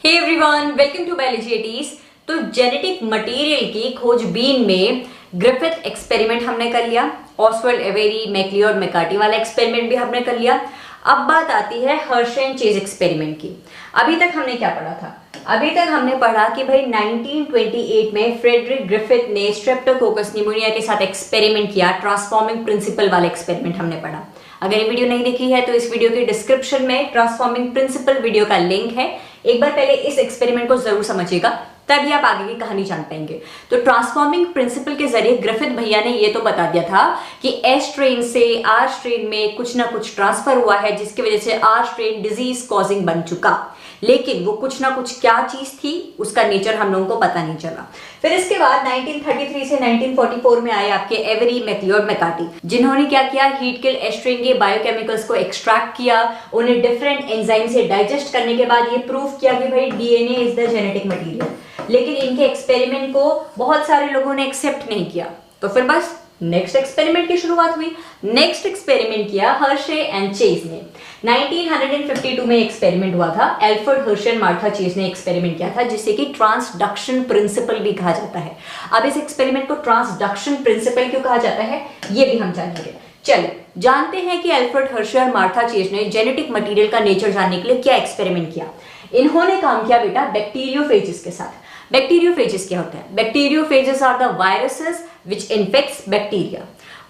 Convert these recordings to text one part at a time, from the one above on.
Hey everyone, welcome to biology eighties. तो genetic material की खोजबीन में ग्रिफिथ एक्सपेरिमेंट हमने कर लिया, ऑसवर्ल्ड एवेरी, मैकली और मैकार्टी वाला एक्सपेरिमेंट भी हमने कर लिया। अब बात आती है हर्शे एंड चेज एक्सपेरिमेंट की। अभी तक हमने क्या पढ़ा था? अभी तक हमने पढ़ा कि भाई 1928 में फ्रेडरिक ग्रिफिथ ने स्ट्रेप्टोकोकस निमोनिया के साथ एक्सपेरिमेंट किया, ट्रांसफॉर्मिंग प्रिंसिपल वाला एक्सपेरिमेंट हमने पढ़ा। अगर ये वीडियो नहीं देखी है तो इस वीडियो के डिस्क्रिप्शन में ट्रांसफॉर्मिंग प्रिंसिपल वीडियो का लिंक है, एक बार पहले इस एक्सपेरिमेंट को जरूर समझिएगा, तभी आप आगे की कहानी जान पाएंगे। तो ट्रांसफॉर्मिंग प्रिंसिपल के जरिए ग्रिफिथ भैया ने ये तो बता दिया था कि एस स्ट्रेन से आर स्ट्रेन में कुछ ना कुछ ट्रांसफर हुआ है, जिसकी वजह से आर स्ट्रेन डिजीज कॉजिंग बन चुका, लेकिन वो कुछ ना कुछ क्या चीज थी उसका नेचर हम लोगों को पता नहीं चला। फिर इसके बाद 1933 से 1944 में आए आपके एवरी, मैकली और मैकार्टी, जिन्होंने क्या किया, हीट किल एस्ट्रेन के बायोकेमिकल्स को एक्सट्रैक्ट किया, उन्हें डिफरेंट एंजाइम से डाइजेस्ट करने के बाद ये प्रूव किया कि भाई DNA is the genetic material. लेकिन इनके एक्सपेरिमेंट को बहुत सारे लोगों ने एक्सेप्ट नहीं किया, तो फिर बस नेक्स्ट एक्सपेरिमेंट की शुरुआत हुई। नेक्स्ट एक्सपेरिमेंट किया हर्शे एंड चेज ने। 1952 में एक्सपेरिमेंट हुआ था, Alfred Hershey and Martha chase ने एक्सपेरिमेंट किया था, जिसे कि ट्रांसडक्शन प्रिंसिपल भी कहा जाता है। अब इस एक्सपेरिमेंट को ट्रांसडक्शन प्रिंसिपल क्यों कहा जाता है ये भी हम जानेंगे। चलिए जानते हैं कि एल्फ्रेड हर्शे और मार्था चेज ने जेनेटिक मटेरियल का नेचर जानने के लिए क्या एक्सपेरिमेंट किया। इन्होंने काम किया बेटा बैक्टीरियोफेजेस के साथ। बैक्टीरियोफेजेस क्या होता है? Bacteriophages are the viruses which infects bacteria.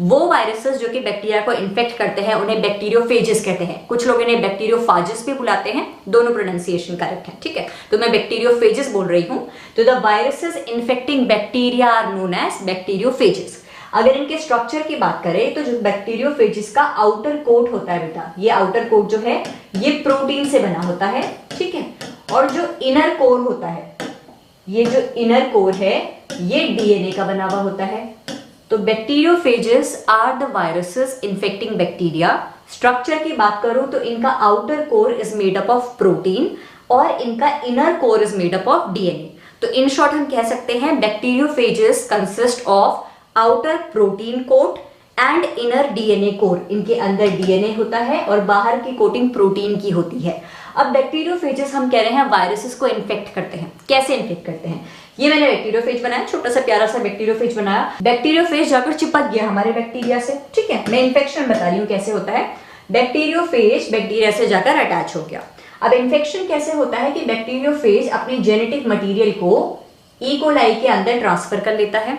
वो वायरसेस जो कि बैक्टीरिया को इन्फेक्ट करते हैं उन्हें बैक्टीरियोफेजेस कहते हैं। कुछ लोग इन्हें बैक्टीरियोफाजेस भी बुलाते हैं, दोनों प्रोनाउंसिएशन करेक्ट है, ठीक है। तो मैं बैक्टीरियोफेजेस बोल रही हूं। तो the viruses infecting bacteria are known as bacteriophages. अगर इनके स्ट्रक्चर की बात करें तो जो बैक्टीरियोफेजेस का आउटर कोट होता है बेटा, ये आउटर कोट जो है ये प्रोटीन से बना होता है, ठीक है। और जो इनर कोर होता है, ये जो इनर कोर है ये डीएनए का बना हुआ होता है। तो bacteriophages are the viruses infecting bacteria. Structure की बात करूं तो इनका outer core is made up of protein और इनका inner core is made up of DNA. तो इन शॉर्ट हम कह सकते हैं bacteriophages consist of outer protein coat and inner DNA core. इनके अंदर डीएनए होता है और बाहर की कोटिंग प्रोटीन की होती है। अब बैक्टीरियोफेजेस हम कह रहे हैं वायरसेस को इन्फेक्ट करते हैं। कैसे इन्फेक्ट करते हैं? ये मैंने बैक्टीरियोफेज बनाया, छोटा सा प्यारा सा बैक्टीरियोफेज बनाया। बैक्टीरियोफेज जाकर चिपक गया हमारे बैक्टीरिया से, ठीक है। मैं इन्फेक्शन बता रही हूँ कैसे होता है। बैक्टीरियोफेज बैक्टीरिया से जाकर अटैच हो गया। अब इन्फेक्शन कैसे होता है कि बैक्टीरियोफेज अपनी जेनेटिक मटीरियल को इकोलाई के अंदर ट्रांसफर कर लेता है।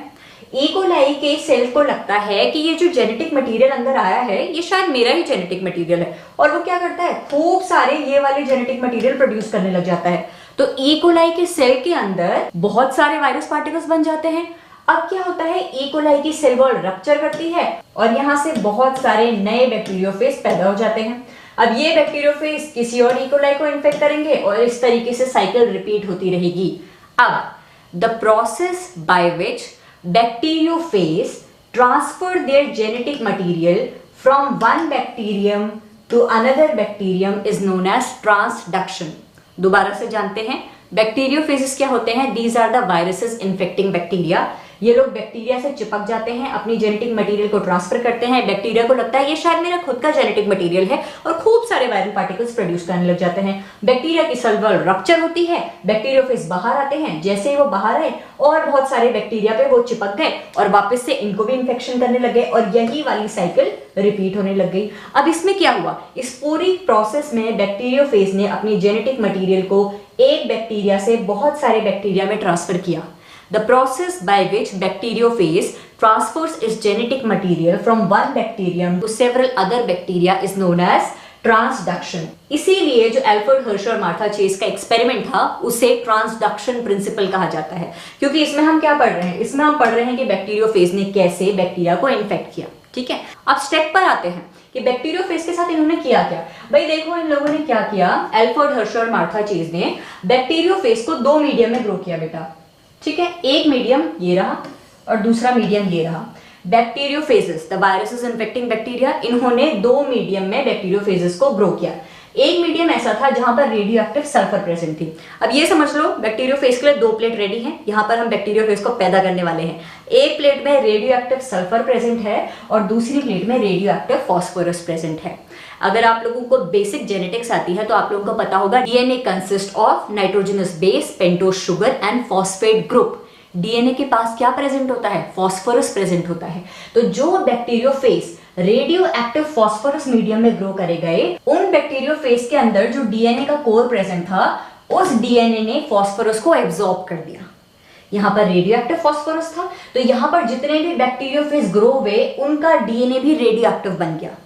इकोलाई के सेल को लगता है कि ये जो जेनेटिक मटेरियल अंदर आया है ये शायद मेरा ही जेनेटिक मटेरियल है, और वो क्या करता है, खूब सारे ये वाले जेनेटिक मटेरियल प्रोड्यूस करने लग जाता है। तो इकोलाई के सेल के अंदर बहुत सारे वायरस पार्टिकल्स बन जाते हैं। अब क्या होता है, इकोलाई की सेल वॉल रप्चर करती है और यहां से बहुत सारे नए बैक्टीरियोफेज पैदा हो जाते हैं। अब ये बैक्टीरियोफेज किसी और इकोलाई को इन्फेक्ट करेंगे और इस तरीके से साइकिल रिपीट होती रहेगी। अब the process by which bacteriophage transfer their genetic material from one bacterium to another bacterium is known as transduction। दोबारा से जानते हैं बैक्टीरियोफेजेस क्या होते हैं। These are the viruses infecting bacteria। ये लोग बैक्टीरिया से चिपक जाते हैं, अपनी जेनेटिक मटेरियल को ट्रांसफर करते हैं। बैक्टीरिया को लगता है ये शायद मेरा खुद का जेनेटिक मटेरियल है और खूब सारे वायरल पार्टिकल्स प्रोड्यूस करने लग जाते हैं। बैक्टीरिया की सेल वॉल रप्चर होती है, बैक्टीरियोफेज बाहर आते हैं। जैसे ही वो बाहर आए और बहुत सारे बैक्टीरिया पे वो चिपक गए और वापस से इनको भी इंफेक्शन करने लगे और यही वाली साइकिल रिपीट होने लग गई। अब इसमें क्या हुआ, इस पूरी प्रोसेस में बैक्टीरियोफेज ने अपनी जेनेटिक मटेरियल को एक बैक्टीरिया से बहुत सारे बैक्टीरिया में ट्रांसफर किया। The process by which bacteriophage transfers its genetic material from one bacterium to several other bacteria is known as transduction। इसीलिए जो एल्फ्रेड हर्शे और मार्था चेज का एक्सपेरिमेंट था उसे ट्रांसडक्शन प्रिंसिपल कहा जाता है, क्योंकि इसमें हम क्या पढ़ रहे हैं, इसमें हम पढ़ रहे हैं कि बैक्टीरियोफेज ने कैसे बैक्टीरिया को इन्फेक्ट किया, ठीक है। अब स्टेप पर आते हैं कि बैक्टीरियोफेज के साथ इन्होंने किया क्या। भाई देखो इन लोगों ने क्या किया, एल्फ्रेड हर्शे और मार्था चेज ने बैक्टीरियोफेज को दो मीडियम में ग्रो किया बेटा, ठीक है। एक मीडियम ये रहा और दूसरा मीडियम ये रहा। Bacteriophages the viruses infecting bacteria, इन्होंने दो मीडियम में बैक्टीरियोफेजेस को ग्रो किया। एक मीडियम ऐसा था जहां पर रेडियो एक्टिव सल्फर प्रेजेंट थी। अब ये समझ लो बैक्टीरियोफेज के लिए दो प्लेट रेडी हैं, यहां पर हम बैक्टीरियोफेज को पैदा करने वाले हैं। एक प्लेट में रेडियो एक्टिव सल्फर प्रेजेंट है और दूसरी प्लेट में रेडियो एक्टिव फास्फोरस प्रेजेंट है। अगर आप लोगों को बेसिक जेनेटिक्स आती है तो आप लोगों को पता होगा DNA consist of nitrogenous base, pentose sugar and phosphate group. DNA के पास क्या प्रेजेंट होता है? फॉस्फोरस प्रेजेंट होता है। तो जो bacteriophage radio active phosphorus medium में ग्रो करे गए, उन बैक्टीरियोफेज के अंदर जो डीएनए का कोर प्रेजेंट था, उस डीएनए ने फॉस्फोरस को एब्जॉर्ब कर दिया। यहां पर रेडियो एक्टिव फॉस्फोरस था, तो यहां पर जितने भी बैक्टीरियोफेज ग्रो हुए उनका डीएनए भी रेडियो एक्टिव बन गया।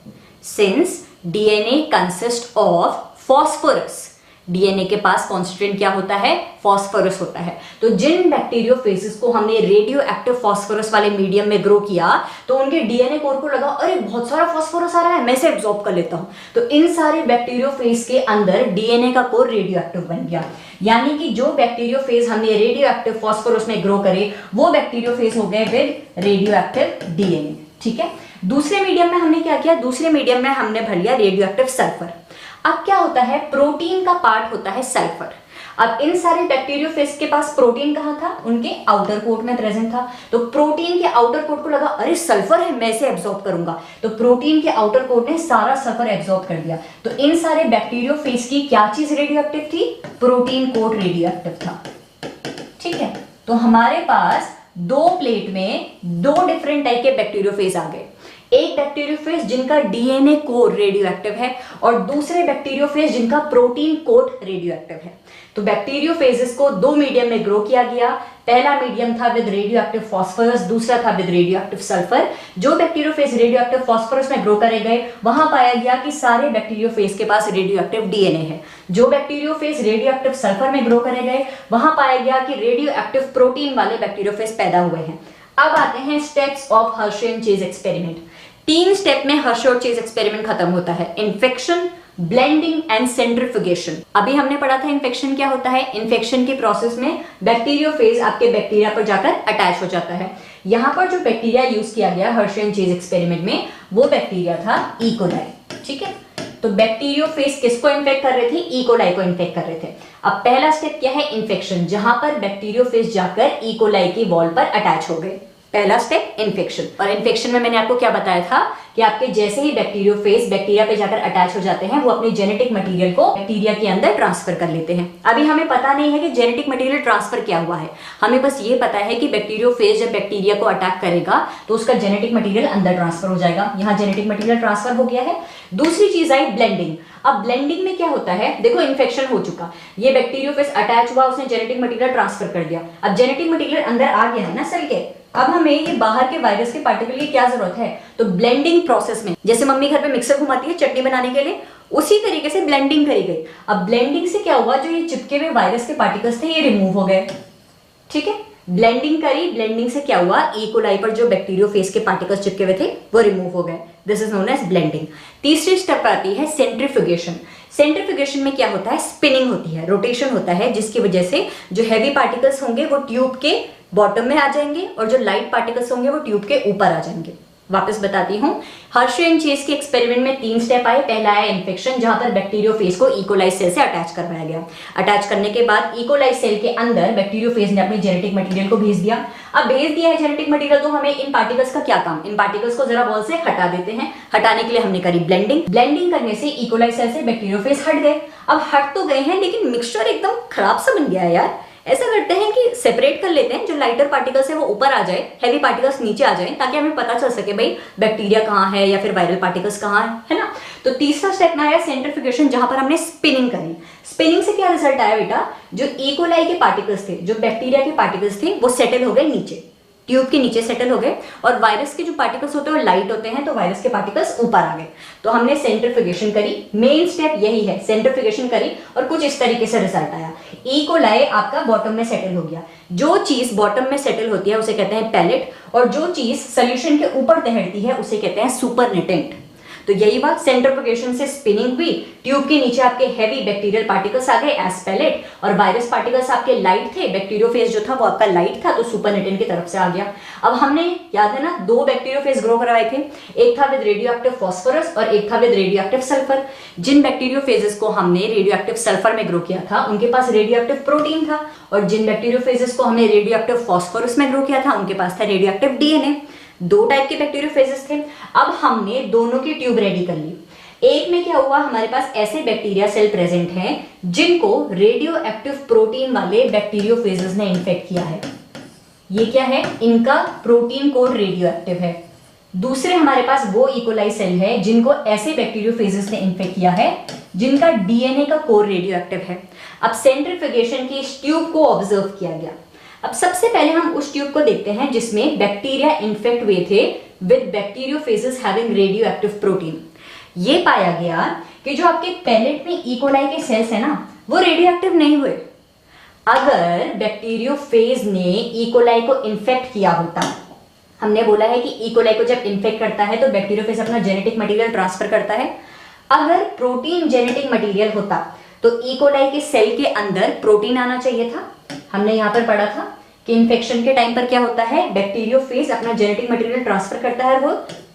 Since DNA consist of phosphorus, DNA के पास कॉन्स्टिट्यूएंट क्या होता है? फॉस्फोरस होता है। तो जिन बैक्टीरियोफेजेस को हमने रेडियो एक्टिव फॉस्फोरस वाले मीडियम में ग्रो किया, तो उनके डीएनए कोर को लगा अरे बहुत सारा फॉस्फोरस आ रहा है, मैं इसे एब्जॉर्ब कर लेता हूं। तो इन सारे बैक्टीरियोफेज के अंदर डीएनए का कोर रेडियो एक्टिव बन गया। यानी कि जो बैक्टीरियोफेज हमने रेडियो एक्टिव फॉस्फोरस में ग्रो करे, वो बैक्टीरियोफेज हो गए विद रेडियो एक्टिव डीएनए। ठीक है। दूसरे मीडियम में हमने क्या किया? दूसरे मीडियम में हमने भर लिया रेडियो एक्टिव सल्फर। अब क्या होता है? प्रोटीन का पार्ट होता है सल्फर। अब इन सारे बैक्टीरियोफेज के पास प्रोटीन कहां था? उनके आउटर कोट में प्रेजेंट था। तो प्रोटीन के आउटर कोट को लगा अरे सल्फर है, मैं इसे एब्जॉर्ब करूंगा। तो प्रोटीन के आउटर कोट ने सारा सल्फर एब्जॉर्ब कर दिया। तो इन सारे बैक्टीरियोफेज की क्या चीज रेडियो एक्टिव थी? प्रोटीन कोट रेडियो एक्टिव था। ठीक है। तो हमारे पास दो प्लेट में दो डिफरेंट टाइप के बैक्टीरियोफेज आ गए। एक बैक्टीरियोफेज जिनका डीएनए कोर रेडियो एक्टिव है और दूसरे बैक्टीरियोफेज जिनका प्रोटीन कोट रेडियो एक्टिव है। तो बैक्टीरियोफेजेस को दो मीडियम में ग्रो किया गया। पहला मीडियम था विद रेडियो एक्टिव फॉस्फोरस, दूसरा था विद रेडियो एक्टिव सल्फर। जो बैक्टीरियोफेज रेडियो एक्टिव फॉस्फोरस में ग्रो करे गए, वहां पाया गया कि सारे बैक्टीरियोफेज के पास रेडियो एक्टिव डीएनए है। जो बैक्टीरियोफेज रेडियो एक्टिव सल्फर में ग्रो करे गए, वहां पाया गया कि रेडियो एक्टिव प्रोटीन वाले बैक्टीरियोफेज पैदा हुए हैं। अब आते हैं steps of Hershey and chase experiment. 3 step में हर्शे और चेज एक्सपेरिमेंट खत्म होता है। Infection, blending and centrifugation. अभी हमने पढ़ा था इन्फेक्शन क्या होता है। इन्फेक्शन के प्रोसेस में बैक्टीरियोफेज आपके बैक्टीरिया पर जाकर अटैच हो जाता है। यहां पर जो बैक्टीरिया यूज किया गया हर्शे एंड चेज एक्सपेरिमेंट में, वो बैक्टीरिया था ई कोलाई। ठीक है। तो बैक्टीरियोफेज किसको इन्फेक्ट कर रहे थे? ई कोलाई को इन्फेक्ट कर रहे थे। अब पहला स्टेप क्या है? इन्फेक्शन, जहां पर बैक्टीरियोफेज जाकर ई कोलाई की वॉल पर अटैच हो गए। पहला स्टेप इन्फेक्शन। और इन्फेक्शन में मैंने आपको क्या बताया था कि आपके जैसे ही बैक्टीरियोफेज बैक्टीरिया पे जाकर अटैच हो जाते हैं, वो अपने जेनेटिक मटेरियल को बैक्टीरिया के अंदर ट्रांसफर कर लेते हैं। अभी हमें पता नहीं है कि जेनेटिक मटेरियल ट्रांसफर क्या हुआ है, हमें बस ये पता है कि बैक्टीरियोफेज जब बैक्टीरिया को अटैक करेगा तो उसका जेनेटिक मटेरियल अंदर ट्रांसफर हो जाएगा। यहाँ जेनेटिक मटेरियल ट्रांसफर हो गया है। दूसरी चीज आई ब्लेंडिंग। अब ब्लेंडिंग में क्या होता है? देखो इन्फेक्शन हो चुका, ये बैक्टीरियोफेज अटैच हुआ, उसने जेनेटिक मटेरियल ट्रांसफर कर दिया। अब जेनेटिक मटेरियल अंदर आ गया है ना सेल के, अब हमें ये बाहर के वायरस के पार्टिकल की क्या जरूरत है? तो ब्लेंडिंग प्रोसेस में, जैसे मम्मी घर पे मिक्सर घुमाती है चटनी बनाने के लिए, उसी तरीके से ब्लेंडिंग करी गई। अब ब्लेंडिंग से क्या हुआ? जो ये चिपके हुए वायरस के पार्टिकल्स थे, ये रिमूव हो गए। ठीक है। ब्लेंडिंग करी, ब्लेंडिंग से क्या हुआ? ई कोलाई पर जो बैक्टीरियोफेज के पार्टिकल्स चिपके हुए थे वो रिमूव हो गए। This is known as blending. तीसरी स्टेप आती है सेंट्रीफ्यूगेशन। सेंट्रीफ्यूगेशन में क्या होता है? स्पिनिंग होती है, रोटेशन होता है, जिसकी वजह से जो हैवी पार्टिकल्स होंगे वो ट्यूब के बॉटम में आ जाएंगे और जो लाइट पार्टिकल्स होंगे वो ट्यूब के ऊपर आ जाएंगे। वापस बताती हूँ, हर्शे एंड चेज के एक्सपेरिमेंट में 3 स्टेप आए। पहला आया इन्फेक्शन, जहां पर बैक्टीरियोफेज को ई कोलाई सेल से अटैच करवाया गया। अटैच करने के बाद ई कोलाई सेल के अंदर बैक्टीरियोफेज ने अपने जेनेटिक मटेरियल को भेज दिया। अब भेज दिया है जेनेटिक मटेरियल, तो हमें इन पार्टिकल्स का क्या काम? इन पार्टिकल्स को जरा बॉल से हटा देते हैं। हटाने के लिए हमने करी ब्लेंडिंग। ब्लेंडिंग करने से ई कोलाई सेल से बैक्टीरियोफेज हट गए। अब हट तो गए हैं, लेकिन मिक्सचर एकदम खराब सा बन गया है यार। ऐसा करते हैं कि सेपरेट कर लेते हैं, जो लाइटर पार्टिकल्स है वो ऊपर आ जाए, हैवी पार्टिकल्स नीचे आ जाए, ताकि हमें पता चल सके भाई बैक्टीरिया कहाँ है या फिर वायरल पार्टिकल्स कहाँ है ना। तो तीसरा स्टेप में आया सेंट्रीफ्यूगेशन, जहां पर हमने स्पिनिंग करी। स्पिनिंग से क्या रिजल्ट आया बेटा? जो ई कोलाई के पार्टिकल्स थे, जो बैक्टीरिया के पार्टिकल्स थे, वो सेटल हो गए नीचे, ट्यूब के नीचे सेटल हो गए। और वायरस के जो पार्टिकल्स होते हैं वो लाइट होते हैं, तो वायरस के पार्टिकल्स ऊपर आ गए। तो हमने सेंट्रीफ्यूगेशन करी। मेन स्टेप यही है, सेंट्रीफ्यूगेशन करी और कुछ इस तरीके से रिजल्ट आया। ई कोलाई आपका बॉटम में सेटल हो गया। जो चीज बॉटम में सेटल होती है उसे कहते हैं पैलेट, और जो चीज सोल्यूशन के ऊपर तैरती है उसे कहते हैं सुपरनेटेंट। तो यही बात, सेंट्रीफ्यूगेशन से स्पिनिंग हुई, ट्यूब के नीचे आपके हैवी बैक्टीरियल पार्टिकल्स आ गए एज पैलेट, और वायरस पार्टिकल्स आपके लाइट थे, बैक्टीरियोफेज जो था वो आपका लाइट था, तो सुपरनेटेंट की तरफ से आ गया। अब हमने, याद है ना, 2 बैक्टीरियोफेज ग्रो करवाए थे, एक था विद रेडियो एक्टिव फॉस्फोरस और एक था विद रेडियो एक्टिव सल्फर। जिन बैक्टीरियोफेजेस को हमने रेडियो एक्टिव सल्फर में ग्रो किया था उनके पास रेडियो एक्टिव प्रोटीन था, और जिन बैक्टीरियोफेजेस को हमने रेडियो एक्टिव फॉस्फोरस में ग्रो किया था उनके पास था रेडियो एक्टिव डीएनए। 2 टाइप के बैक्टीरियोफेजेस थे। अब हमने दोनों की ट्यूब रेडी कर ली। एक में क्या हुआ, हमारे पास ऐसे बैक्टीरिया सेल प्रेजेंट हैं जिनको रेडियो एक्टिव प्रोटीन वाले बैक्टीरियोफेजेस ने इन्फेक्ट किया है। ये क्या है, इनका प्रोटीन कोड रेडियो एक्टिव है। दूसरे हमारे पास वो इकोलाई सेल है जिनको ऐसे बैक्टीरियोफेजेस ने इन्फेक्ट किया है जिनका डीएनए का कोड रेडियो एक्टिव है। अब सेंट्रीफ्यूगेशन की इस ट्यूब को ऑब्जर्व किया गया। अब सबसे पहले हम उस ट्यूब को देखते हैं जिसमें बैक्टीरिया इन्फेक्ट हुए थे with bacteriophages having radio active protein. ये पाया गया कि जो आपके पैलेट में इकोलाई के सेल्स है ना, वो रेडियो एक्टिव नहीं हुए। अगर बैक्टीरियोफेज ने इकोलाई को इन्फेक्ट किया होता, हमने बोला है कि इकोलाई को जब इन्फेक्ट करता है तो बैक्टीरियोफेज अपना जेनेटिक मटेरियल ट्रांसफर करता है। अगर प्रोटीन जेनेटिक मटेरियल होता तो इकोलाई के सेल के अंदर प्रोटीन आना चाहिए था। हमने यहां पर पढ़ा था कि इन्फेक्शन के टाइम पर क्या होता है, बैक्टीरियोफेज अपना जेनेटिक मटेरियल ट्रांसफर करता है, वो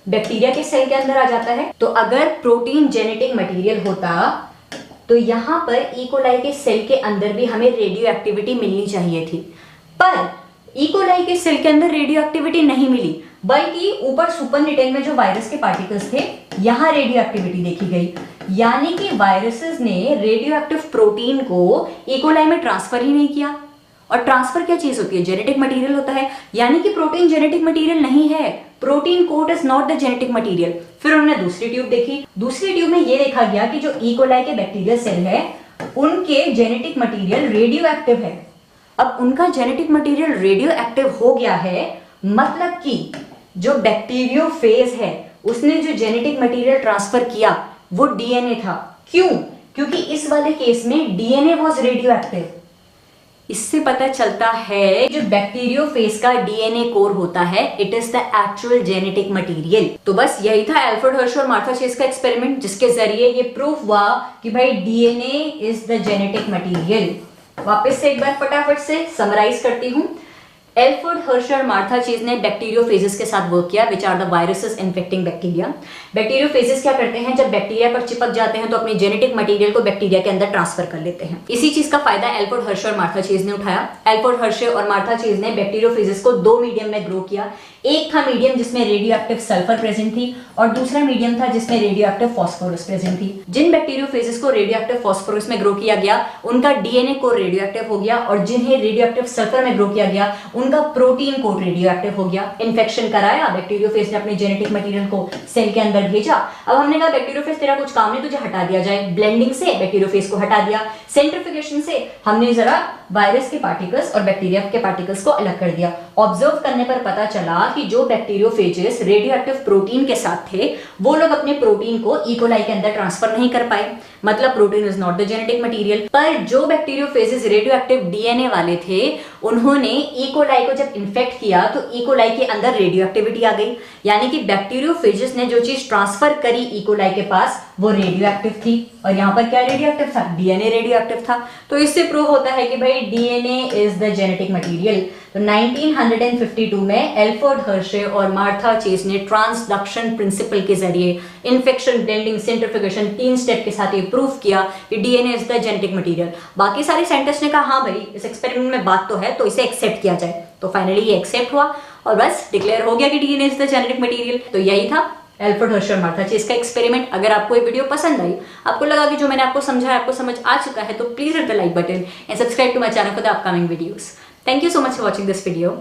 बैक्टीरिया के सेल के अंदर आ जाता है। तो अगर प्रोटीन जेनेटिक मटेरियल होता तो यहां पर इकोलाई के सेल के अंदर भी हमें रेडियो एक्टिविटी मिलनी चाहिए थी, पर इकोलाई के सेल के अंदर रेडियो एक्टिविटी नहीं मिली, बल्कि ऊपर सुपरनिटेल में जो वायरस के पार्टिकल्स थे यहां रेडियो एक्टिविटी देखी गई। यानी कि वायरसेस ने रेडियो एक्टिव प्रोटीन को इकोलाई में ट्रांसफर ही नहीं किया। और ट्रांसफर क्या चीज होती है, जेनेटिक मटेरियल होता है। यानी कि प्रोटीन जेनेटिक मटेरियल नहीं है, protein code is not the genetic material. फिर उन्होंने दूसरी ट्यूब देखी। दूसरी ट्यूब में यह देखा गया कि जो इकोलाई के बैक्टीरियल सेल है उनके जेनेटिक मटेरियल रेडियो एक्टिव है। अब उनका जेनेटिक मटेरियल रेडियो एक्टिव हो गया है, मतलब कि जो बैक्टीरियोफेज है उसने जो जेनेटिक मटेरियल ट्रांसफर किया वो डीएनए था। क्यों? क्योंकि इस वाले केस में डीएनए वाज रेडियो एक्टिव। इससे पता चलता है जो बैक्टीरियोफेज का डीएनए कोर होता है, it is the actual genetic material. तो बस यही था एल्फ्रेड हर्श और मार्था चेज का एक्सपेरिमेंट, जिसके जरिए ये प्रूफ हुआ कि भाई DNA is the genetic material. वापस से एक बार फटाफट से समराइज करती हूं। एल्फ्रेड हर्श और मार्था चेज ने बैक्टीरियोफेजेस के साथ वर्क किया, which are the viruses infecting bacteria. Bacteriophages क्या करते हैं, जब बैक्टीरिया पर चिपक जाते हैं तो अपने जेनेटिक मटेरियल को बैक्टीरिया के अंदर ट्रांसफर कर लेते हैं। इसी चीज का फायदा एल्फ्रेड हर्श और मार्था चेज ने उठाया। एल्फ्रेड हर्श और मार्था चेज ने बैक्टीरियोफेजेस को दो मीडियम में ग्रो किया। एक था मीडियम जिसमें रेडियो एक्टिव सल्फर प्रेजेंट थी और दूसरा मीडियम था जिसमें रेडियो एक्टिव फास्फोरस प्रेजेंट थी। जिन बैक्टीरियोफेजेस को रेडियो एक्टिव फास्फोरस में ग्रो किया गया उनका डीएनए कोड रेडियो एक्टिव हो गया, और जिन्हें रेडियो एक्टिव सल्फर में ग्रो किया गया उनका प्रोटीन कोड रेडियो एक्टिव हो गया। इन्फेक्शन कराया, बैक्टीरियोफेज ने अपने जेनेटिक मटेरियल को सेल के अंदर भेजा। अब हमने कहा बैक्टीरियोफेज तेरा कुछ काम नहीं, तुझे हटा दिया जाए। ब्लेंडिंग से बैक्टीरियोफेज को हटा दिया, सेंट्रीफ्यूगेशन से हमने जरा वायरस के पार्टिकल्स और बैक्टीरिया के पार्टिकल्स को अलग कर दिया। ऑब्जर्व करने पर पता चला कि जो बैक्टीरियोफेजेस रेडियो एक्टिव प्रोटीन के साथ थे वो लोग अपने प्रोटीन को इकोलाई के अंदर ट्रांसफर नहीं कर पाए, मतलब protein is not the genetic material. पर जो बैक्टीरियोफेजेस रेडियो एक्टिव डीएनए वाले थे उन्होंने इकोलाई को जब इन्फेक्ट किया तो इकोलाई के अंदर रेडियो एक्टिविटी आ गई। यानी कि बैक्टीरियोफेजेस ने जो चीज ट्रांसफर करी इकोलाई के पास वो रेडियो एक्टिव थी, और यहाँ पर क्या रेडियो एक्टिव था, डीएनए रेडियो एक्टिव था। तो इससे प्रूव होता है कि भाई DNA is the genetic material. तो 1952 में एल्फ्रेड हर्श और मार्था चेज ने ट्रांसडक्शन प्रिंसिपल के जरिए इन्फेक्शन, ब्लेंडिंग, सेंट्रीफ्यूगेशन, 3 स्टेप के साथ ये प्रूफ किया कि DNA is the genetic material. बाकी सारे साइंटिस्ट ने कहा हाँ भाई इस एक्सपेरिमेंट में बात तो है, तो इसे एक्सेप्ट किया जाए। तो फाइनली ये एक्सेप्ट हुआ और बस डिक्लेयर हो गया कि DNA is the genetic material. तो यही था एल्फ्रेड हर्श और मार्था चेज का एक्सपेरिमेंट। अगर आपको ये वीडियो पसंद आई, आपको लगा कि जो मैंने आपको समझाया आपको समझ आ चुका है, तो please hit the like button and subscribe to my channel for the upcoming videos. Thank you so much for watching this video.